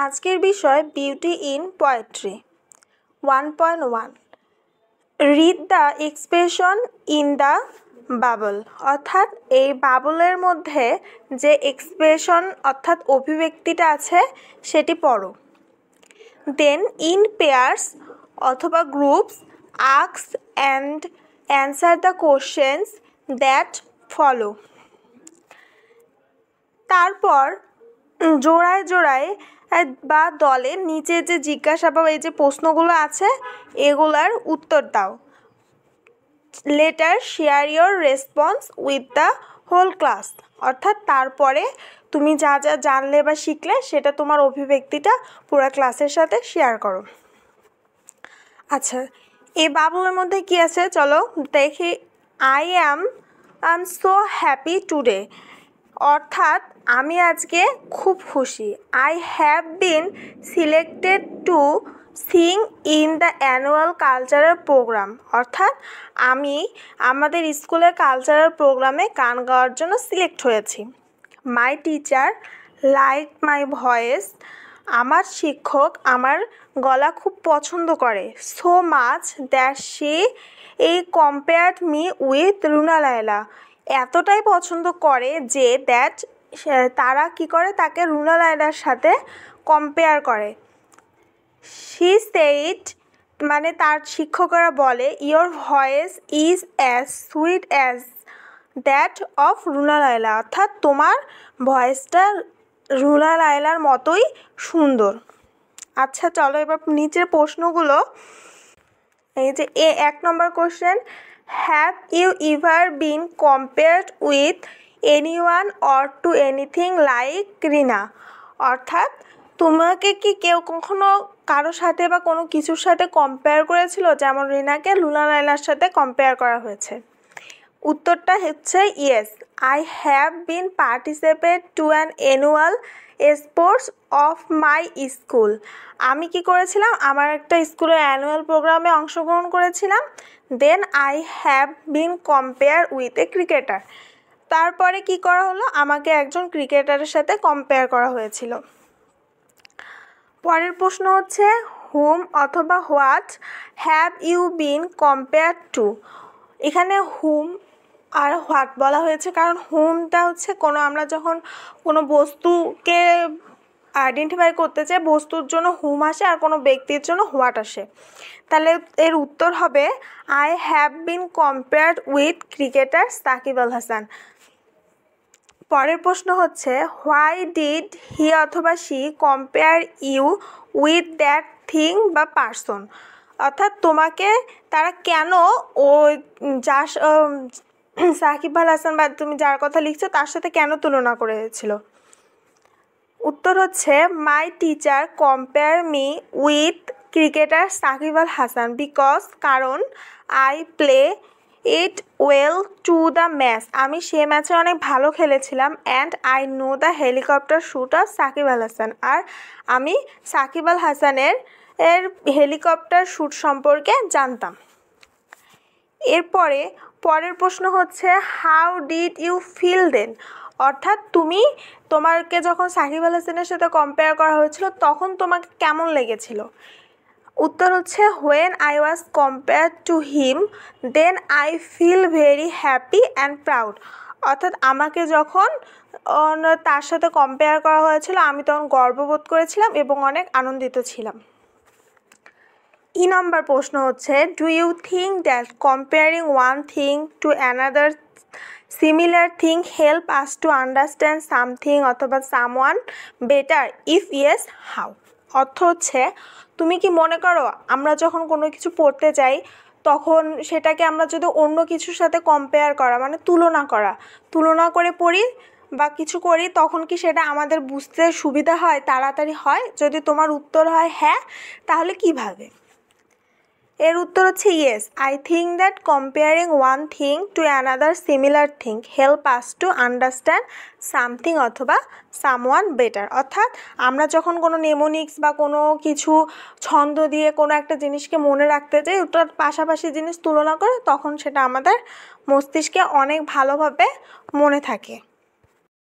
আজকের বিষয় beauty in poetry 1.1 read the expression in the bubble অর্থাৎ এই বাবলের মধ্যে যে এক্সপ্রেশন অর্থাৎ অভিব্যক্তিটা আছে সেটি পড়ো। দেন ইন পেয়ার্স অথবা groups ask and answer the questions that follow. তারপর জোড়ায় জোড়ায় বা দলে নিচে যে জিজ্ঞাসা বা এই যে প্রশ্নগুলো আছে এগুলার উত্তর দাও। Later share your response with the whole class অর্থাৎ তারপরে তুমি যা যা জানলে বা শিখলে সেটা তোমার অভিব্যক্তিটা পুরো ক্লাসের সাথে শেয়ার করো। আচ্ছা, এই বাবলের মধ্যে কি আছে চলো দেখি। I am so happy today অর্থাৎ আমি আজকে খুব খুশি। I have been selected to sing in the annual cultural program অর্থাৎ আমি আমাদের স্কুলের কালচারাল প্রোগ্রামে গান গাওয়ার জন্য সিলেক্ট হয়েছি। My teacher like my voice আমার শিক্ষক আমার গলা খুব পছন্দ করে। So much that she compared me with Runa Laila এতটাই পছন্দ করে যে দ্যাট তারা কি করে তাকে রুনা লায়লার সাথে কম্পেয়ার করে। শি সেইড মানে তার শিক্ষকরা বলে your voice is as sweet as that of Runa Laila অর্থাৎ তোমার ভয়েসটা রুনা লায়লার মতোই সুন্দর। আচ্ছা চলো এবার নিচের প্রশ্নগুলো। এই যে 1 number question, have you ever been compared with anyone or to anything like Rina অর্থাৎ তোমাকে কি কেউ কখনো কারোর সাথে বা কোনো কিছুর সাথে কম্পেয়ার করেছিল, যেমন রিনাকে রুনা লায়লার সাথে কম্পেয়ার করা হয়েছে। উত্তরটা হচ্ছে yes, I have been participate to an annual sports of my school আমি কি করেছিলাম আমার একটা স্কুলের অ্যানুয়াল প্রোগ্রামে অংশগ্রহণ করেছিলাম। Then I have been compare with a cricketer তারপরে কি করা হলো আমাকে একজন ক্রিকেটারের সাথে কম্পেয়ার করা হয়েছিল। পরের প্রশ্ন হচ্ছে হুম অথবা what have you been compare to এখানে হুম আর হোয়াট বলা হয়েছে কারণ হুমটা হচ্ছে আমরা যখন কোনো বস্তুকে আইডেন্টিফাই করতে চাই বস্তুর জন্য হুম আসে আর কোনো ব্যক্তির জন্য হোয়াট আসে। তাহলে এর উত্তর হবে I have been compared with cricketer Shakib Al Hasan. পরের প্রশ্ন হচ্ছে হোয়াই ডিড হি অথবা she compare you with that thing বা পারসন অর্থাৎ তোমাকে তারা কেন যা সাকিব আল হাসান বা তুমি যার কথা লিখছো তার সাথে কেন তুলনা করেছিল। উত্তর হচ্ছে my teacher compare me with cricketer Shakib Al Hasan because কারণ I play it well to the match আমি সে ম্যাচে অনেক ভালো খেলেছিলাম and I know the helicopter shoot of Shakib Al Hasan আর আমি সাকিব আল হাসানের হেলিকপ্টার শ্যুট সম্পর্কে জানতাম। পরের প্রশ্ন হচ্ছে হাউ ডিড ইউ ফিল দেন অর্থাৎ তোমাকে যখন সাকিব আল হাসানের সাথে কম্পেয়ার করা হয়েছিল তখন তোমাকে কেমন লেগেছিল। উত্তর হচ্ছে when I was compared to him then I feel very happy and proud অর্থাৎ আমাকে যখন তার সাথে কম্পেয়ার করা হয়েছিল আমি তখন গর্ববোধ করেছিলাম এবং অনেক আনন্দিত ছিলাম। নম্বর প্রশ্ন হচ্ছে do you think that comparing one thing to another similar thing help us to understand something অথবা someone better if yes how অর্থ হচ্ছে তুমি কি মনে করো আমরা যখন কোনো কিছু পড়তে যাই তখন সেটাকে আমরা যদি অন্য কিছুর সাথে কম্পেয়ার করা মানে তুলনা করে পড়ি বা কিছু করি তখন কি সেটা আমাদের বুঝতে সুবিধা হয় তাড়াতাড়ি হয়। যদি তোমার উত্তর হয় হ্যাঁ তাহলে কিভাবে। এর উত্তর হচ্ছে yes I think that comparing one thing to another similar thing help us to understand something অথবা সামওয়ান বেটার অর্থাৎ আমরা যখন কোনো নেমোনিক্স বা কোনো কিছু ছন্দ দিয়ে কোনো একটা জিনিসকে মনে রাখতে চাই ওটার পাশাপাশি জিনিস তুলনা করে তখন সেটা আমাদের মস্তিষ্কে অনেক ভালোভাবে মনে থাকে।